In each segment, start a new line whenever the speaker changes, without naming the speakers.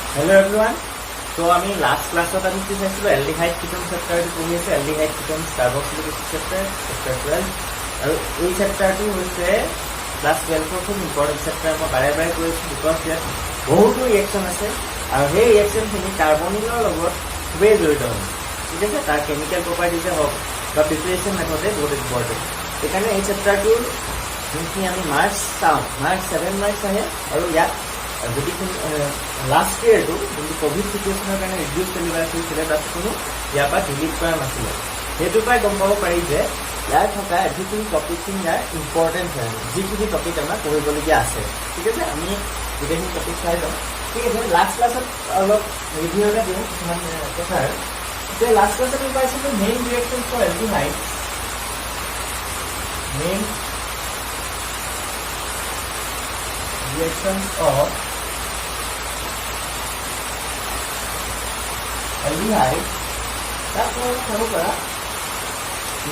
Hello everyone. So আমি last class আমি কি চাইছিলো aldehyde ketone chapter পঢ়ি আছে aldehyde ketone carboxylic chapter 12 আৰু এই chapterটো হৈছে class 12 ৰ খুব important chapter মই বাৰে বাৰে কৈছো because ইয়াত বহুতো ৰিএকচন আছে আৰু সেই ৰিএকচন খিনি কাৰ্বনিলৰ লগত খুবেই জড়িত হয় ঠিক আছে তাৰ কেমিক্যাল প্ৰপাৰ্টিজে হওক বা প্ৰিপাৰেচন মেথডে বহুত ইম্পৰ্টেন্ট সেইকাৰণে এই চেপ্টাৰটোৰ যোনখিনি আমি মাৰ্কছ চাওঁ মাৰ্কছ 7 মাৰ্কছ আহে আৰু ইয়াত যদি লাষ্ট ইয়েৰটো যোনটো কোভিড চিটুৱেশ্যনৰ কাৰণে ৰিডিউচ চিলেবাছ হৈছিলে তাত কোনো ইয়াৰ পৰা ডিলিট কৰা নাছিলে সেইটো পৰাই গম পাব পাৰি যে ইয়াৰ থকা এভৰিথিং টপিকখিনি ইয়াৰ ইম্পৰ্টেণ্ট হয় যিখিনি টপিক আমাৰ পঢ়িবলগীয়া আছে ঠিক আছে আমি গোটেইখিনি টপিক চাই যাওঁ ঠিক আছে লাষ্ট ক্লাছত অলপ ৰিভিউ এটা দিওঁ কিছুমান কথাৰ যে লাষ্ট ক্লাছত আমি পাইছিলোঁ main reaction for aldehyde main reactions of aldehyde that was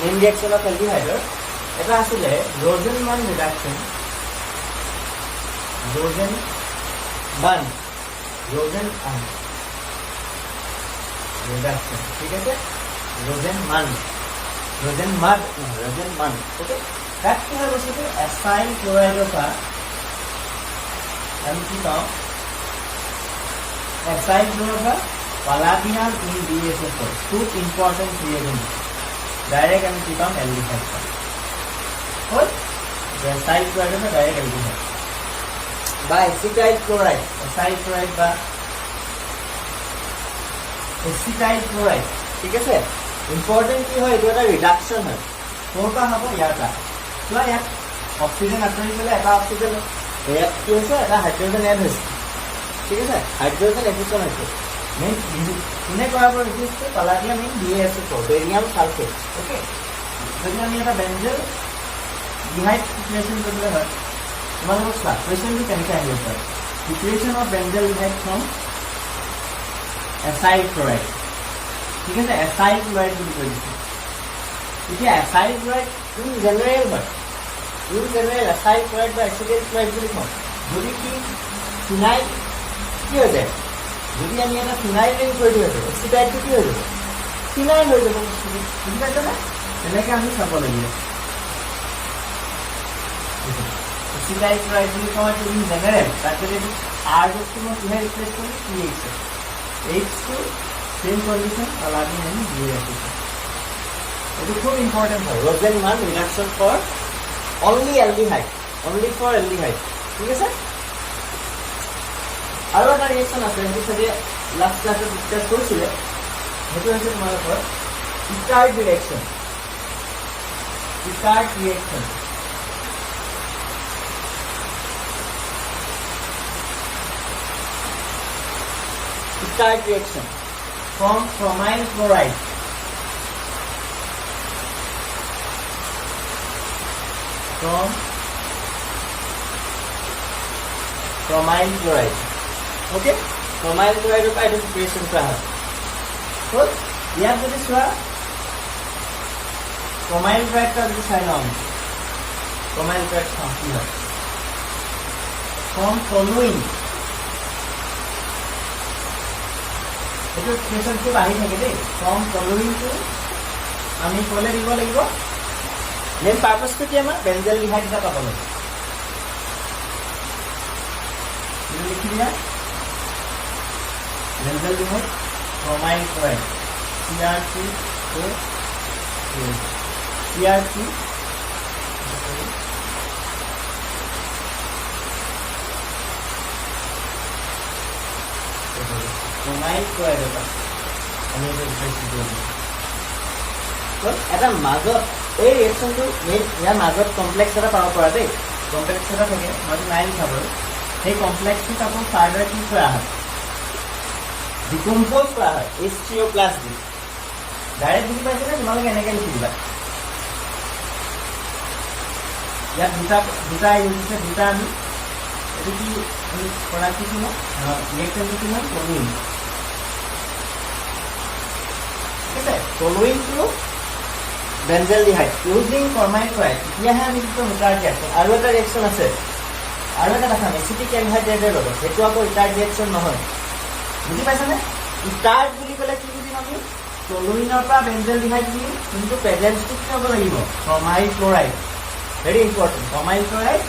main reaction of aldehyde eta asile Rosenman reduction reduction ঠিক আছে Rosenman okay that কি হয় বস্তুটো acyl chloride of আমি কি পাওঁ acyl chloride palladium in BSF4 two important reagents direct আমি কি পাম aldehyde পাম হয় acyl chloride বা direct aldehyde বা acetyl chloride বা acetyl chloride ঠিক আছে important কি হয় এটা ৰিডাকশন হয় কোনটা হ'ব ইয়াটা তো ইয়াত অক্সিজেন আঁতৰি গলে এটা অক্সিজেন ইয়াত কি হৈছে এটা হাইড্ৰোজেন এড হৈছে ঠিক আছে হাইড্ৰোজেন এডিশ্যন হৈছে মেইন কোনে কৰাৰ পৰা হৈছে palladium in BaSO4 barium sulphate okay যদি আমি এটা বেঞ্জেল ডিহাইড প্ৰিপাৰেচন কৰিবলৈ হয় তোমালোকক চোৱা কুৱেশ্যনটো কেনেকৈ আহিব পাৰে প্ৰিপাৰেচন অফ বেঞ্জেল ডিহাইড ফ্ৰম এচাইল ক্লৰাইড ঠিক আছে এচাইল ক্লৰাইড বুলি কৈ দিছে এতিয়া এচাইল ক্লৰাইড ইন জেনেৰেল হয় ইন জেনেৰেল এচাইল ক্লৰাইড বা এচিটেট ক্লৰাইড বুলি কওঁ যদি কি ফিনাইল কি হৈ যায় যদি আমি এটা ফিনাইল ৰিং কৰি দিওঁ এচিটাইডটো কি হৈ যাব ফিনাইল হৈ যাব বুজি পাইছানে তেনেকৈ আমি চাব লাগিব এচিটাইল ক্লৰাইড বুলি কওঁ ইন জেনেৰেল তাত যদি আৰ বস্তু মই কিহে ৰিপ্লেচ কৰিম PH H2 same condition allowing any BaSO4 it is very important for Rosenman reduction for only aldehyde ঠিক আছে আৰু এটা ৰিয়েকচন আছে সেইটো সাথে লাষ্ট ক্লাসে ডিসকাস কৰিছিলে সেইটো হৈছে তোমালোকৰ ইটাৰ্ড reaction from bromine chloride okay bromine chloride का identification का है तो यहाँ पे दिसवा bromine chloride का दिखाई ना bromine chloride का क्या from following itu question को आही থাকে দেই from following to আমি কলে দিব লাগিব মেইন পারপাসটো কি আমাৰ বেঞ্জেল ডিহাইড এটা পাবলৈ লিখি দিয়া বেঞ্জেল ডিহাইড bromine chloride CrC bromine chloride আমি এটা মাজত এই ৰিয়েকচনটো ইয়াৰ মাজত কমপ্লেক্স এটা পাব পৰা দেই কমপ্লেক্স এটা থাকে মই নাইন খাব সেই কমপ্লেক্সটো আকৌ ফাৰ্দাৰ কি কৰা হয় ডিকম্পোজ কৰা হয় H3O+ দি ডাইৰেক্ট বুজি পাইছেনে তোমালোকে এনেকৈ লিখি দিবা ইয়াত দুটা ইউনিট দুটা আমি এইটো কি আমি কৰা কি ন ৰিয়েকচনটো কি ন following to benzaldehyde using bromine chloride यहाँ हम इसको मिटा के आरो এটা ৰিয়েকচন আছে আৰু এটা কথা এচিটিক এনহাইড্ৰেটৰ লগত হেতু আকৌ ইটাৰ ৰিয়েকচন নহয় বুজি পাইছানে? ইটাৰ্ট বুলি ক'লে কি বুজিম আমি? টলুইনৰ পৰা বেঞ্জেলডিহাইড বুজিম, কিন্তু প্ৰেজেন্সটো কি হ'ব লাগিব? Chromyl chloride. Very important, chromyl chloride.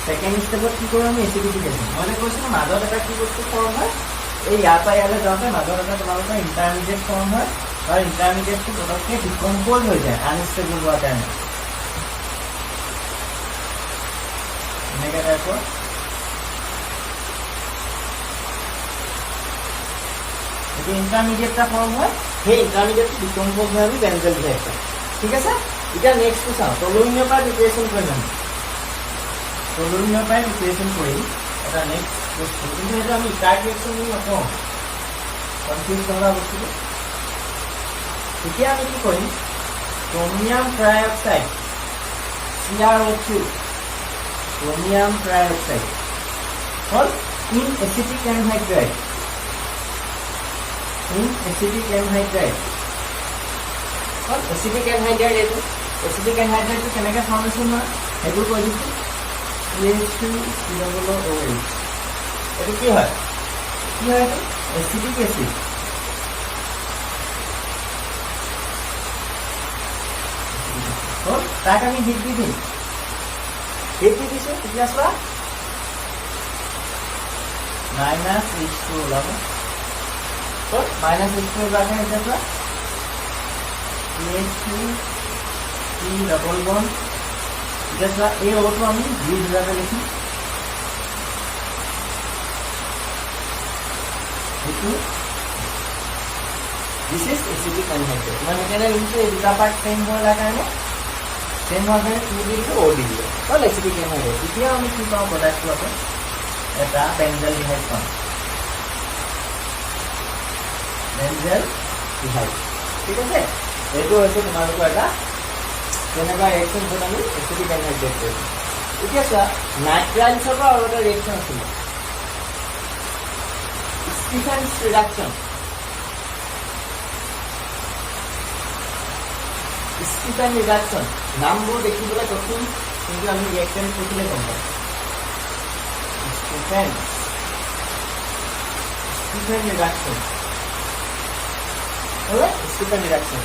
Second ষ্টেপত কি কৰোঁ আমি? এচিডিফিকেশ্যন। মই যে কৈছিলোঁ মাজত এটা কি বস্তু ফৰ্ম হয়, এই ইয়াৰ পৰা ইয়ালৈ যাওঁতে মাজত এটা তোমালোকৰ ইণ্টাৰমিডিয়েট ফৰ্ম হয়, আৰু ইণ্টাৰমিডিয়েটটো পটককৈ ডিকম্প'জ হৈ যায় আনষ্টেবল হোৱাৰ কাৰণে। এনেকৈ টাইপৰ এইটো ইণ্টাৰমিডিয়েট এটা ফৰ্ম হয়, সেই ইণ্টাৰমিডিয়েটটো ডিকম্প'জ হয় আমি বেঞ্জেলডিহাইড পাওঁ। ঠিক আছে? এতিয়া নেক্সটটো চাওঁ, টলুইনৰ পৰা প্ৰিপেৰেশ্যন কৰিম আমি। টলুইনৰ পৰাই প্ৰিপেৰেশ্যন কৰিম এটা নেক্সট বস্তু, কিন্তু সেইটো আমি ইটাৰ্ট ৰিয়েকশ্যন বুলি নকওঁ, কনফিউজ কৰা বস্তুটো। এতিয়া আমি কি কৰিম? Chromium trioxide CrO2, chromium trioxide হ'ল ইন এচিটিক এনহাইড্ৰাইড, ইন এচিটিক এনহাইড্ৰাইড হ'ল এচিটিক এনহাইড্ৰাইড। এইটো এচিটিক এনহাইড্ৰাইডটো কেনেকৈ ফৰ্মেশ্যন হয় সেইটো কৈ দিছোঁ। CH2COOH, এইটো কি হয়? কি হয় এইটো? Acetic acid. তাক আমি হিট দি দিম, হিট দি দিছোঁ। তেতিয়া চোৱা -H2 ওলাব, -H2 ওলালে এতিয়া চোৱা CH2 C ডাবল বন্ড। এতিয়া চোৱা এই অটো আমি ব্ৰিজ হিচাপে লিখিম, সেইটো দিছ ইজ এচিটিক এনহাইড্ৰাইড। মই সেইকাৰণে লিখিছোঁ এই দুটা পাৰ্ট চেম হোৱাৰ কাৰণে, চেম হোৱাৰ কাৰণে কি দি দিলোঁ? অ' দি দিলোঁ, হ'ল এচিটিক এনহাইড্ৰাইড। এতিয়া আমি কি পাওঁ? প্ৰডাক্টটো আকৌ এটা বেঞ্জেলডিহাইড পাওঁ, বেঞ্জেলডিহাইড। ঠিক আছে? এইটো হৈছে তোমালোকৰ এটা তেনেকুৱা ৰিয়েকশ্যন য'ত আমি এচিটিক এনহাইড্ৰেট কৰিছোঁ। এতিয়া চোৱা নাইট্ৰাইলছৰ পৰা আৰু এটা ৰিয়েকশ্যন আছিলে, ষ্টিফেন্স ৰিডাকশ্যন। ষ্টিফেন ৰিডাকশ্যন নামবোৰ দেখিবলৈ কঠিন, কিন্তু আমি ৰিয়েকশ্যন দেখিলে গম পাম। Stephen reduction, Stephen reduction.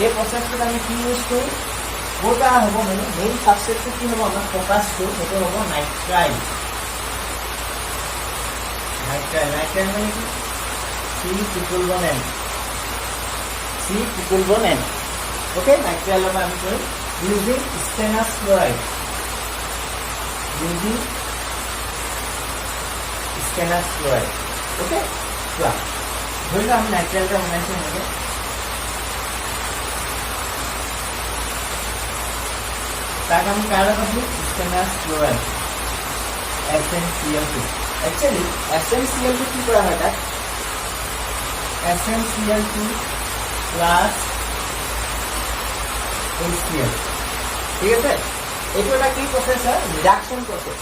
এই প্ৰচেছটোত আমি কি ইউজ কৰিম? ক'ৰ পৰা হ'ব মানে মেইন ছাবষ্টেটটো কি হ'ব? আমাৰ ফ'কাছটো সেইটো হ'ব নাইট্ৰাইল। নাইট্ৰাইল, নাইট্ৰাইল মানে কি? C∠N, C∠N। অ'কে, নাইট্ৰাইলৰ পৰা আমি কৰিম using stannous chloride, using stannous chloride. Okay, চোৱা ধৰি লোৱা আমি নাইট্ৰাইলটা বনাইছোঁ এনেকৈ, তাক আমি কাৰ লগত দিম? ষ্টেনাছ ক্লৰাইড SnCl2। একচুৱেলি SnCl2 কি কৰা হয়? তাক SnCl2 প্লাছ HCl। ঠিক আছে? এইটো এটা কি প্ৰচেছ হয়? ৰিডাকশ্যন প্ৰচেছ,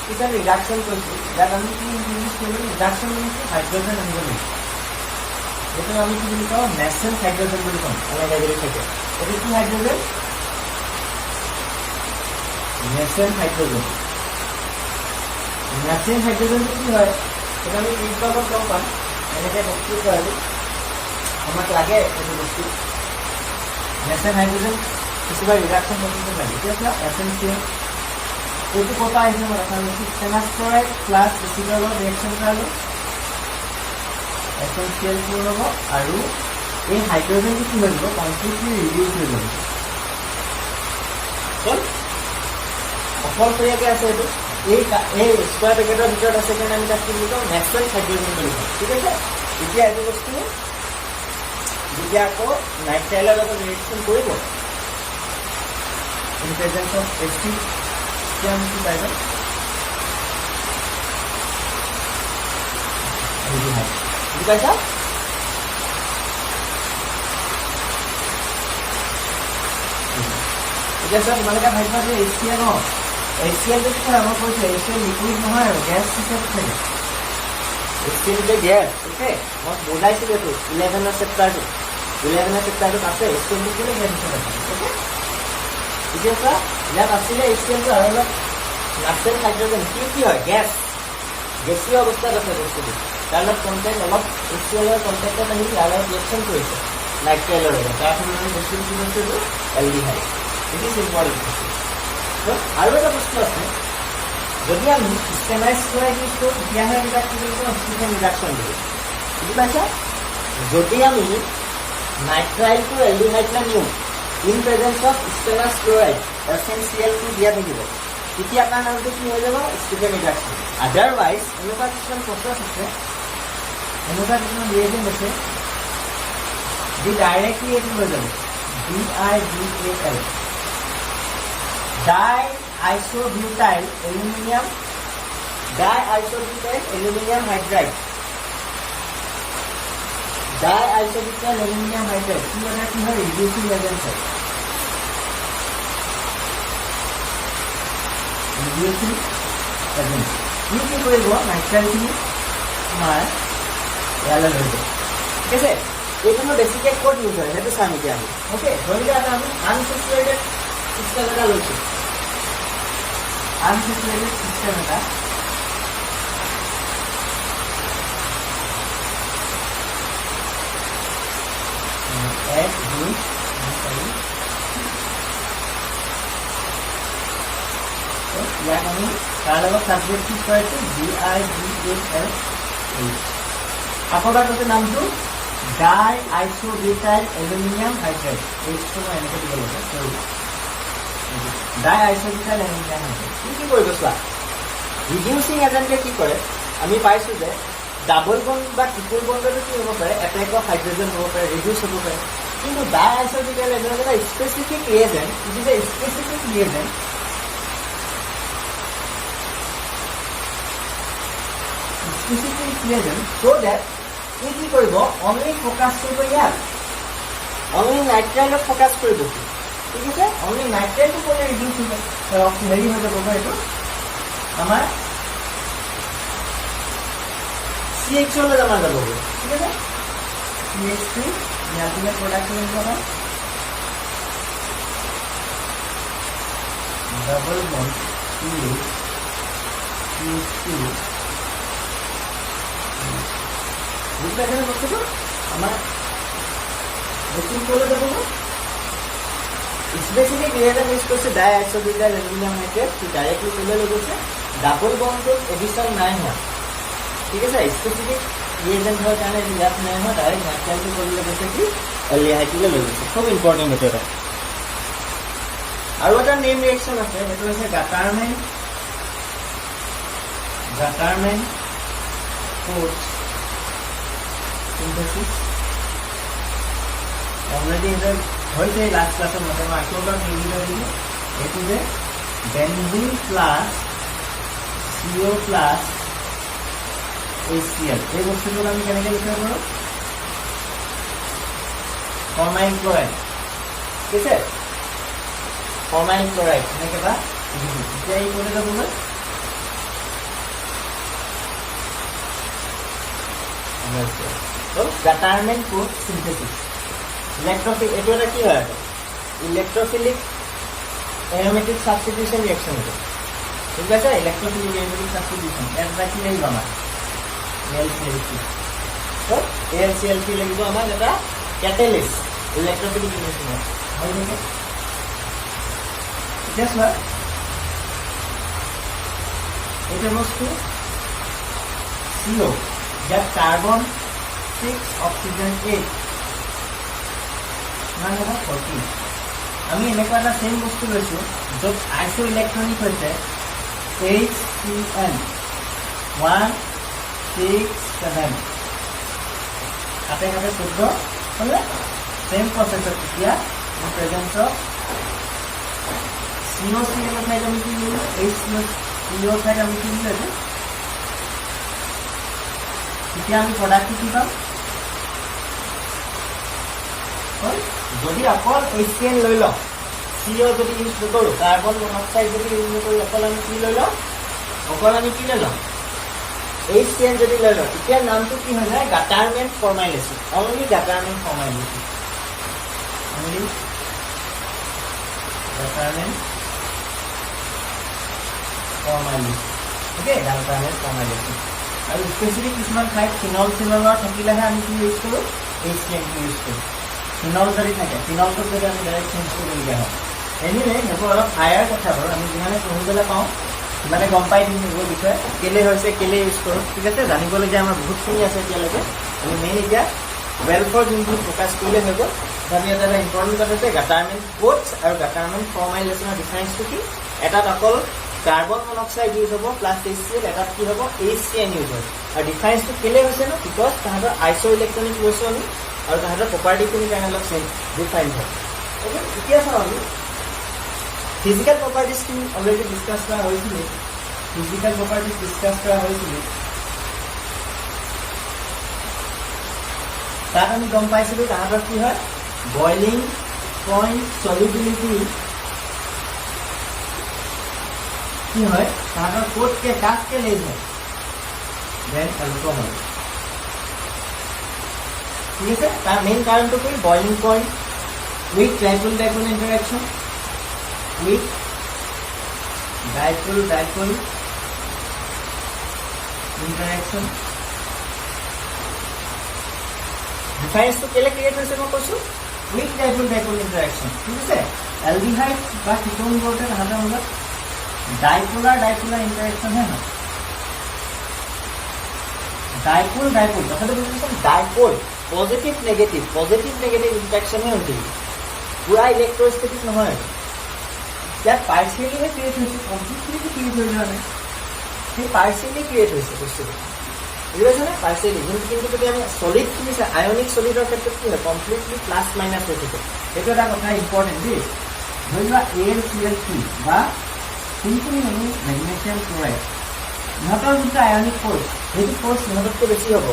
ষ্টিফেন ৰিডাকশ্যন কৈছোঁ। ইয়াত আমি কি ইউজ কৰিম? ৰিডাকশ্যন মানে কি? হাইড্ৰজেন আনিব লাগিব। এইটো আমি কি বুলি কওঁ? নেচেণ্ট হাইড্ৰজেন বুলি কওঁ, এনেকৈ যদি থাকে। এইটো কি হাইড্ৰজেন? নেচেণ্ট হাইড্ৰজেন। নেচেণ্ট হাইড্ৰজেনটো কি হয়? সেইটো আমি বিভাগত গম পাম, এনেকৈ বস্তু কয় আমাক লাগে এইটো বস্তু। নেচেণ্ট হাইড্ৰজেন কিছুমান ৰিডাকশ্যন প্ৰচেছত লাগে। এতিয়া চোৱা SnCl, এইটো ক'ৰ পৰা আহিছে? মই দেখা লৈছোঁ ষ্টেনাছ ক্লৰাইড প্লাছ এচিডৰ লগত ৰিয়েকশ্যন কৰালোঁ, SnCl2 হ'ব, আৰু এই হাইড্ৰজেনটো কি হৈ যাব? কমপ্লিটলি ৰিডিউচ হৈ যাব। অকলশৰীয়াকৈ আছে এইটো, এই স্কোৱাৰ পেকেটৰ ভিতৰত আছে কাৰণে আমি তাক কি বুলি কওঁ? নেচেণ্ট হাইড্ৰজেন বুলি কওঁ। ঠিক আছে? এতিয়া এইটো বস্তু যেতিয়া আকৌ নাইট্ৰাইলৰ লগত ৰিয়েকশ্যন কৰিব ইন প্ৰেজেন্স অফ এচিড, তেতিয়া আমি কি পাই যাম? বুজি পাইছা? এতিয়া চোৱা তোমালোকে ভাবিবা যে HCl ন, HCl যদি হয় মই কৈছোঁ HCl লিকুইড নহয় আৰু গেছ হিচাপে থাকে। HCl যে গেছ, অ'কে, মই বুজাইছিলোঁ এইটো 11ৰ চেপ্টাৰটো, 11ৰ চেপ্টাৰটোত আছে HCl লিকুইড গেছ হিচাপে থাকে। অ'কে, এতিয়া চোৱা ইয়াত আছিলে HClটো আৰু অলপ নাচেণ্ট হাইড্ৰজেন, কি হয়? গেছ, গেছীয় অৱস্থাত আছে বস্তুটো। তাৰ লগত কণ্টেক্ট অলপ HCl কণ্টেক্টত আহি ইয়াৰ লগত ৰিয়েকশ্যন কৰিছে নাইট্ৰাইলৰ লগত, তাৰ ফলত আমি বস্তুটো কি হৈছে এইটো এলডিহাইড। It is important. আৰু এটা বস্তু আছে, যদি আমি চিষ্টেমাইজ ক্লৰাইড ইউজ কৰোঁ তেতিয়াহে আমি তাক কি কৰিব অক্সিজেন ৰিডাকশ্যন দিব। বুজি পাইছা? যদি আমি নাইট্ৰাইল টু এলডিহাইডলৈ নিওঁ ইন প্ৰেজেঞ্চ অফ চিষ্টেমাইজ ক্লৰাইড SnCl2 দিয়া থাকিব, তেতিয়া তাৰ নামটো কি হৈ যাব অক্সিজেন ৰিডাকশ্যন। আদাৰৱাইজ এনেকুৱা কিছুমান প্ৰচেছ আছে, এনেকুৱা কিছুমান ৰিয়েজেণ্ট আছে যি ডাইৰেক্টলি এইটো হৈ যাব DiBAL diisobutyl aluminium hydride. Diisobutyl aluminium hydride কি মানে কি হয় ৰিডিউচিং এজেন্ট হয়। ৰিডিউচিং এজেন্ট কি কি কৰিব নাইট্ৰাইলখিনি তোমাৰ ইয়ালৈ লৈ যাব। ঠিক আছে, এইটো মই বেছিকৈ ক'ত ইউজ হয় সেইটো চাম এতিয়া আমি। অ'কে, ধৰি লোৱা আমি আনচেচুৰেটেড চিষ্টেম এটা লৈছোঁ, আনচেচুৰেটেড চিষ্টেম এটা এক দুই ইয়াক আমি তাৰ লগত ছাবজেক্ট কি কৰিছোঁ DiBAL। আকৌ এবাৰ কৈছে নামটো ডাইআইচোবিউটাইল এলুমিনিয়াম হাইড্ৰাইড। এইটো মই এনেকৈ দিব লাগে, চৰি ডাইআইচোবিউটাইল এলুমিনিয়াম হাইড্ৰাইড। কি কৰিব চোৱা, ৰিডিউচিং এজেণ্টে কি কৰে আমি পাইছোঁ যে ডাবল বন্ড বা ট্ৰিপল বন্ডতো কি হ'ব পাৰে এটেক অফ হাইড্ৰজেন হ'ব পাৰে, ৰিডিউচ হ'ব পাৰে। কিন্তু ডাইআইচোবিউটাইল এজেণ্ট এটা specific reagent, it is a specific reagent so that ই কি কৰিব অনলি ফ'কাছ কৰিব ইয়াত, অনলি নাইট্ৰাইলত ফ'কাছ কৰিব। ঠিক আছে, অনলি নাইট্ৰাইলটো কৰিলে ৰিডিউচ হেৰি হৈ যাব এইটো আমাৰ CH4 জমা যাব। ঠিক আছে, CH3 ইয়াতে প্ৰডাকশ্যন হ'ব আমাৰ ডাবল বন্ড CH2 বুঝতে পারছেন বস্তুটো আমার বস্তু করে দেবো না স্পেসিফিক রিয়েজেন্ট ইউজ করছে ডাইআইসোবিউটাইল এলুমিনিয়াম হাইড্রাইড, ডাইরেক্টলি তুলে লেগেছে ডাবল বন্ড এডিশন নাই হয়। ঠিক আছে, স্পেসিফিক ৰিয়েজেণ্ট হোৱাৰ কাৰণে ইয়াত নাই হোৱা, ডাইৰেক্ট নাইট্ৰাইলটো কৰিবলৈ গৈছে কি এলডিহাইডটোলৈ লৈ গৈছে। খুব ইম্পৰ্টেণ্ট এইটো এটা। আৰু এটা নেম ৰিয়েকশ্যন আছে, সেইটো হৈছে গাটাৰমেন কোচ সিনথেসিস। অলৰেডি এটা হৈছে লাষ্ট ক্লাছত মতে মই আকৌ এবাৰ নিদিলে এইটো যে benzene plus CO plus HCl এই বস্তুটো আমি কেনেকৈ লিখিব পাৰোঁ ফৰ্মাইল ক্লৰাইড। ঠিক আছে, ফৰ্মাইল ক্লৰাইড এনেকৈ বা এতিয়া এই কৰি যাবলৈ গাটাৰমেন কোচ সিনথেসিস। ইলেক্ট্ৰফিল এইটো এটা কি হয় ইলেক্ট্ৰফিলিক এৰোমেটিক সাবস্টিটিউশন ৰিয়েকশ্যন এইটো। ঠিক আছে, ইলেক্ট্ৰফিলিক এৰোমেটিক সাবস্টিটিউশন ইয়াত কি লাগিব আমাৰ AlCl3 লাগিব আমাক এটা কেটালিষ্ট ইলেক্ট্ৰফিলিক ৰিয়েকশ্যন হয় নেকি। এতিয়া চোৱা এইটো বস্তু CO that carbon 6 oxygen 8 মানে 14 আমি এনেকুৱা এটা সেম বস্তু লৈছোঁ য'ত আইসো ইলেক্ট্ৰনিক হৈছে HCN 167 হাতে হাতে 14 হ'লে সেম প্ৰচেছত এতিয়া প্ৰেজেন্স অফ COCl ঠাইত আমি কি দিলোঁ HCO ঠাইত আমি কি দিলোঁ এতিয়া আমি প্ৰডাক্টটো কি পাম যদি অকল HCl লৈ লওঁ CO যদি ইউজ নকৰোঁ কাৰ্বন মনক্সাইড যদি ইউজ নকৰোঁ অকল আমি কি লৈ লওঁ HCl যদি লৈ লওঁ তেতিয়া নামটো কি হৈ যায় Gattermann formyl acid. Only Gattermann formyl acid, only Gattermann formyl acid. Okay, Gattermann formyl acid. আৰু স্পেচিফিক কিছুমান ঠাইত ফিনল চিনলৰ থাকিলেহে আমি কি ইউজ কৰোঁ, HCN ইউজ কৰোঁ। ফিনল যদি থাকে, ফিনলটো যদি আমি ডাইৰেক্ট চেঞ্জ কৰিবলগীয়া হয়। এনিৱে সেইবোৰ অলপ হায়াৰ কথা বাৰু, আমি যিমানে পঢ়িবলৈ পাওঁ সিমানে গম পাই দিম সেইবোৰ বিষয়ে, কেলে হৈছে কেলে ইউজ কৰোঁ। ঠিক আছে, জানিবলগীয়া আমাৰ বহুতখিনি আছে এতিয়ালৈকে। আমি মেইন এতিয়া ৱেলফৰ যোনখিনি ফ'কাছ কৰিলে হৈ গ'ল। আমি এটা ইম্পৰ্টেণ্ট কথা আছে, গাটাৰমেণ্ট কোটছ আৰু গাটাৰমেণ্ট ফৰ্মাইলেশ্যনৰ ডিফাৰেঞ্চটো কি? এটাত অকল কাৰ্বন মনক্সাইড ইউজ হ'ব প্লাছ HCl, এটাত কি হ'ব HCN ইউজ হয়। আৰু ডিফাৰেঞ্চটো কেলে হৈছে ন, বিকজ তাহাঁতৰ আইচ' ইলেক্ট্ৰনিক লৈছোঁ আমি আৰু তাহাঁতৰ প্ৰপাৰ্টিখিনিৰ কাৰণে অলপ ডিফাইন হয়। অ'কে, এতিয়া চাওঁ আমি ফিজিকেল প্ৰপাৰ্টিজখিনি অলৰেডি ডিছকাছ কৰা হৈছিলে। ফিজিকেল প্ৰপাৰ্টিজ ডিছকাছ কৰা হৈছিলে, তাত আমি গম পাইছিলোঁ তাহাঁতৰ কি হয়, বইলিং পইণ্ট চলিবিলিটি কি হয়, তাহাঁতৰ ক'তকে কাতকে লেজ হয় দেন এলকহল। ঠিক আছে, তাৰ মেইন কাৰণটো কি, boiling point, with dipole dipole interaction, with dipole dipole interaction. ডিফাৰেঞ্চটো কেলে ক্ৰিয়েট হৈছে মই কৈছোঁ, উইথ ডাইপল ডাইপল ইণ্টাৰেকশ্যন। ঠিক আছে, এলডিহাইড বা কিটোনবোৰতে তাহাঁতৰ মাজত ডাইপোলাৰ ডাইপোলাৰ ইণ্টাৰেকশ্যনহে হয়। ডাইপোল ডাইপোল কথাটো বুজিছেন, ডাইপোল পজিটিভ নেগেটিভ ইণ্টাৰেকশ্যনহে হৈ থাকিব, পুৰা ইলেক্ট্ৰষ্টেটিক নহয়। ইয়াত পাৰ্চিয়েলিহে ক্ৰিয়েট হৈছে, কমপ্লিটলি ক্ৰিয়েট হৈ যোৱা নাই, সেই পাৰ্চিয়েলি ক্ৰিয়েট হৈছে বস্তুটো, বুজি পাইছেনে? পাৰ্চিয়েলি যোনটো, কিন্তু যদি আমি চলিডখিনি চাই, আয়নিক চলিডৰ ক্ষেত্ৰত কি হয়, কমপ্লিটলি প্লাছ মাইনাছ হৈ থাকে। সেইটো এটা কথা ইম্পৰ্টেণ্ট দেই। ধৰি লোৱা AlCl3 বা কোনখিনি আমি মেগনেছিয়াম ক্লৰাইড, ইহঁতৰ যোনটো আয়নিক ফ'ৰ্চ, সেইটো ফ'ৰ্চ সিহঁততকৈ বেছি হ'ব।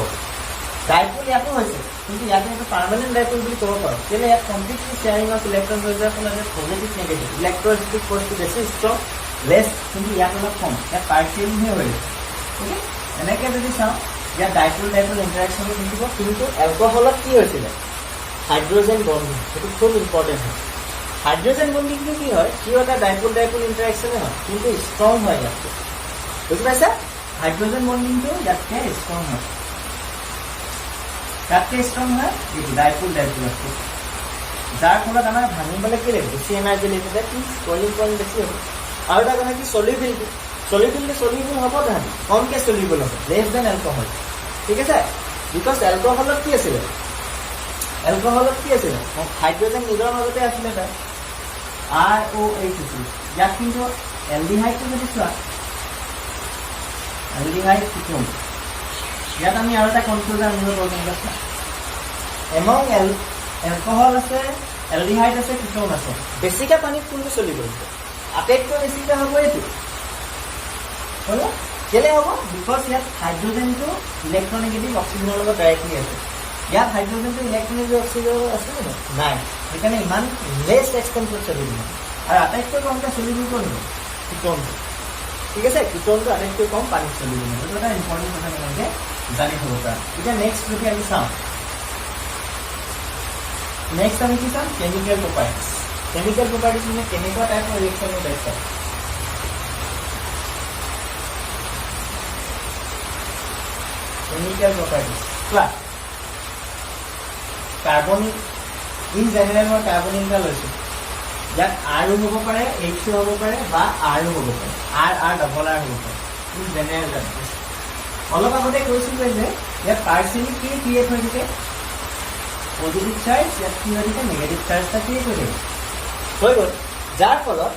ডাইপোল ইয়াতো হৈছে, কিন্তু ইয়াতে এইটো পাৰ্মানেণ্ট ডাইপোল বুলি ক'ব পাৰোঁ, কেলৈ ইয়াত কমপ্লিটলি শ্বেয়াৰিং অফ ইলেক্ট্ৰন হৈ যোৱাৰ ফলত পজিটিভ নেগেটিভ ইলেক্ট্ৰষ্টেটিক ফ'ৰ্চটো বেছি ষ্ট্ৰং, লেছ, কিন্তু ইয়াত অলপ কম, ইয়াত পাৰ্চিয়েলিহে হৈ গৈছে। অ'কে, এনেকৈ যদি চাওঁ ইয়াত ডাইপোল ডাইপোল ইণ্টাৰেকশ্যনটো থাকিব, কিন্তু এলকহলত কি হৈছিলে, হাইড্ৰজেন বণ্ডিং, সেইটো খুব ইম্পৰ্টেণ্ট হয়। হাইড্ৰজেন বণ্ডিংটো কি হয়, সিও এটা ডাইপোল ডাইপোল ইণ্টাৰেকশ্যনে হয়, কিন্তু ষ্ট্ৰং হয় ইয়াতকৈ, বুজি পাইছা? হাইড্ৰজেন বণ্ডিংটো ইয়াতকৈ ষ্ট্ৰং হয়, তাতকৈ ষ্ট্ৰং হয় এইটো ডাইপোল ডাইপোলতকৈ, যাৰ ফলত আমাৰ ভাঙিবলৈ কি লাগিব, বেছি এনাৰ্জি লাগিব, বইলিং পইণ্ট বেছি হ'ব। আৰু এটা কথা কি, চলিবিলিটি চলিবল হ'ব, তাহাঁতি কমকৈ চলিবল হ'ব, লেছ দেন এলকহল। ঠিক আছে, বিকজ এলকহলত কি আছিলে, হাইড্ৰজেন নিজৰ মাজতে আছিলে তাত, ROH আছিল। ইয়াত কিন্তু এলডিহাইডটো যদি চোৱা, এলডিহাইড কিটোন, ইয়াত আমি আৰু এটা কনফিউজন আনিব পাৰোঁ। এমং এলকহল আছে, এলডিহাইড আছে, কিটোন আছে, বেছিকৈ পানীত কোনটো চলিব, আটাইতকৈ বেছিকৈ হ'ব এইটো। হ'ল কেলৈ হ'ব, বিকজ ইয়াত হাইড্ৰজেনটো ইলেক্ট্ৰনেগেটিভ অক্সিজেনৰ লগত ডাইৰেক্টলি আছে, ইয়াত হাইড্ৰজেনটো ইলেক্ট্ৰনেগেটিভ অক্সিজেনৰ আছে নাই, সেইকাৰণে ইমান লেছ এক্সটেম্পত চলিব। আৰু আটাইতকৈ কমকৈ চলিব কৰিব কিটোনটো। ঠিক আছে, কিটোনটো আটাইতকৈ কম পানীত চলিব, সেইটো এটা ইম্পৰ্টেণ্ট কথা তোমালোকে জানি থ'ব পাৰা। এতিয়া নেক্সট যদি আমি চাওঁ, নেক্সট আমি কি চাম, কেমিকেল প্ৰপাৰ্টিজ। কেমিকেল প্ৰপাৰ্টিজ মানে কেনেকুৱা টাইপৰ ৰিয়েকশ্যনৰ টাইপ। কেমিকেল প্ৰপাৰ্টিজ চোৱা, কাৰ্বনিক ইন জেনেৰেল মই কাৰ্বনিক এটা লৈছোঁ, ইয়াত আৰো হ'ব পাৰে, HO হ'ব পাৰে বা আৰো হ'ব পাৰে, R ডবল R হ'ব পাৰে, ইন জেনেৰেল। অলপ আগতে কৈছিলোঁ যে ইয়াত পাৰ্চিয়েলি কি ক্ৰিয়েট হৈ থাকে, পজিটিভ চাৰ্জ, ইয়াত কি হৈ থাকে, নেগেটিভ চাৰ্জ এটা ক্ৰিয়েট হৈ থাকে, হৈ গ'ল। যাৰ ফলত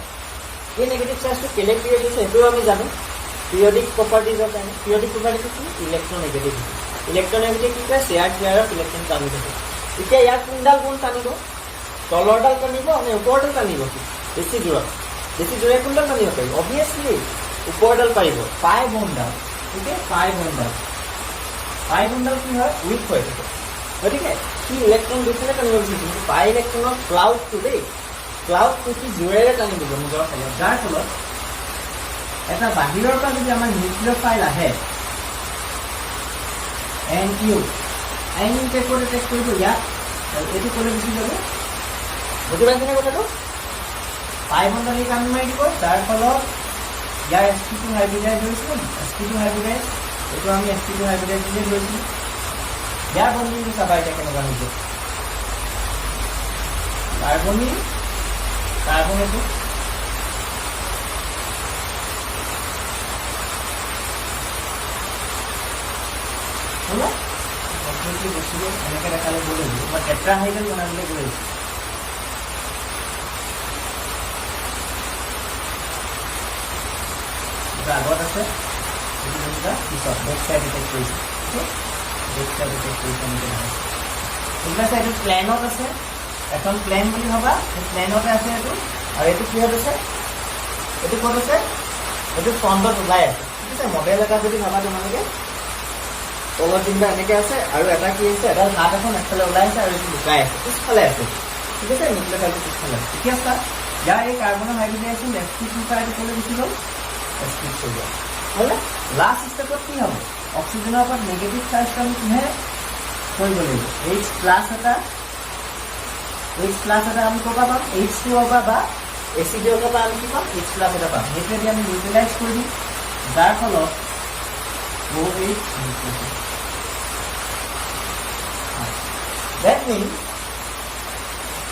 এই নেগেটিভ চাৰ্জটো কেলে ক্ৰিয়েট হৈছে সেইটোও আমি জানো, পিৰিয়ডিক প্ৰপাৰ্টিজৰ কাৰণে। পিৰিয়ডিক প্ৰপাৰ্টিটো কি, ইলেক্ট্ৰনেগেটিভিটি। ইলেক্ট্ৰনেগেটিভ কি কৰে, চেয়াৰত ইলেক্ট্ৰন টানি থাকে। এতিয়া ইয়াত কোনডাল কোন টানিব, তলৰডাল টানিব নে ওপৰডাল টানিব, বেছি জোৰে কোনডাল টানিব পাৰিব, অভিয়াছলি ওপৰডাল পাৰিব, পাই বনডাল। ঠিক আছে, পাই বনডাল কি হয়, উইক হৈ থাকে, গতিকে সি ইলেক্ট্ৰন দুইফালে টানিব বিচাৰিছে, কিন্তু পাই ইলেক্ট্ৰনৰ ক্লাউডটো সি জোৰেৰে টানি দিব নিজৰ ফালত, যাৰ ফলত এটা বাহিৰৰ পৰা যদি আমাৰ নিউক্লিয়'ফাইল আহে, NU টেকত এটেক কৰিব ইয়াত, এইটো ক'লে গুচি যাব, বুজি পাইছেনে কথাটো? পাই বন্ডালি কাম মাৰি দিব, যাৰ ফলত ইয়াৰ sp2 হাইব্ৰিডাইজ হৈছিল, sp2 হাইব্ৰিডাইজ এইটো আমি sp2 হাইব্ৰিডাইজ বুলি লৈছো ইয়াৰ বন্ডিংটো চাবা এতিয়া কেনেকুৱা হৈছে কাৰ্বনি কাৰ্বন এইটো হলো কমপ্লিটলি বস্তুটো এনেকৈ দেখালে গৈ লাগিব বা টেট্ৰাহাইড্ৰেট বনাবলৈ গৈ আহিছে আগত আছে এইটো যেনিবা পিছত বেক চাইড এটেক কৰিছে বেক চাইড এটেক কৰিছে এনেকৈ নহয় এইটো আছে এইটো প্লেনত আছে এখন প্লেন বুলি ভাবা এই প্লেনতে আছে এইটো আৰু এইটো কিহত আছে এইটো ক'ত আছে এইটো ফ্ৰণ্টত ওলাই আছে ঠিক আছে মডেল এটা যদি ভাবা তোমালোকে তলত যেনিবা এনেকৈ আছে আৰু এটা কি আছে এডাল হাত এখন একফালে ওলাই আছে আৰু এইটো লুকাই আছে পিছফালে আছে ঠিক আছে নিউক্লিয়াৰ পিছফালে আছে ঠিক আছে ইয়াৰ এই কাৰ্বনৰ হাইব্ৰিডাইজেশ্যন sp2 পৰা এইটো ক'লৈ গুচি গ'ল sp3 গ'ল হ'লে লাষ্ট ষ্টেপত কি হ'ব অক্সিজেনৰ ওপৰত নেগেটিভ চাৰ্জটো আমি কিহে কৰিব লাগিব H প্লাছ এটা আমি ক'ৰ পৰা পাম H2O বা এচিডৰ পৰা আমি কি পাম H প্লাছ এটা পাম সেইটোৱেদি আমি নিউট্ৰেলাইজ কৰি দিম যাৰ ফলত OH that means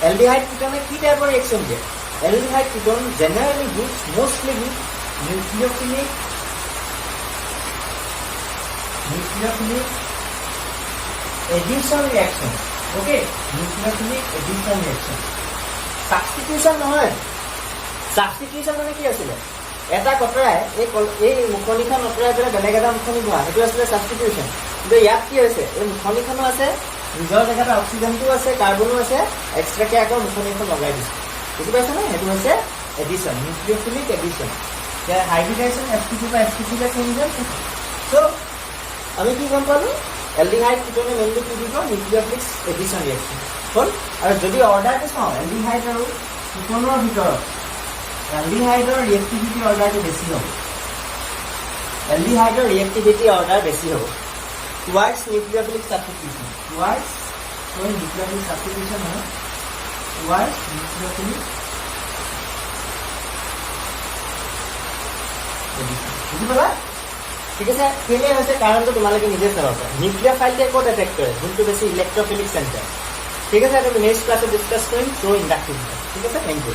aldehyde ketone কি টাইপৰ ৰিঅ্যাকশন দিয়ে aldehyde ketone generally gives mostly with nucleophilic addition reaction okay nucleophilic addition reaction substitution নহয় substitution মানে কি আছিল এটা কটৰাই এই মুখনিখন অতৰাই পেলাই বেলেগ এটা মুখনি হোৱা সেইটো আছিলে সাবস্টিটিউশন কিন্তু ইয়াত কি হৈছে এই মুখনিখনো আছে নিজৰ জেগাত অক্সিজেনটো আছে কাৰ্বনো আছে এক্সট্ৰাকে আকৌ মুখনিখন লগাই দিছে বুজি পাইছা না সেইটো হৈছে এডিশন নিউক্লিওফিলিক এডিশন যে হাইব্ৰিডাইজেশ্যন sp2 বা sp3 কে চেঞ্জ হৈছে সো আমি কি গম পালো এলডিহাইড কিটনে মেইনলি কি দিব নিউক্লিওফিলিক এডিশন ৰিঅ্যাকশন হ'ল আৰু যদি অৰ্ডাৰটো চাওঁ এলডিহাইড আৰু কিটনৰ ভিতৰত aldehyde reactivity order to besi hobo aldehyde reactivity order besi hobo towards nucleophilic substitution towards nucleophilic substitution hai towards nucleophilic বুঝি পালা ঠিক আছে কেলে হৈছে কাৰণটো তোমালোকে নিজে চাবা নিউক্লিওফাইলকে ক'ত এটেক কৰে যোনটো বেছি ইলেক্ট্ৰোফিলিক সেন্টাৰ ঠিক আছে আমি নেক্সট ক্লাসে ডিসকাস কৰিম থ্ৰু ইন্ডাকটিভ ঠিক আছে থ্যাংক ইউ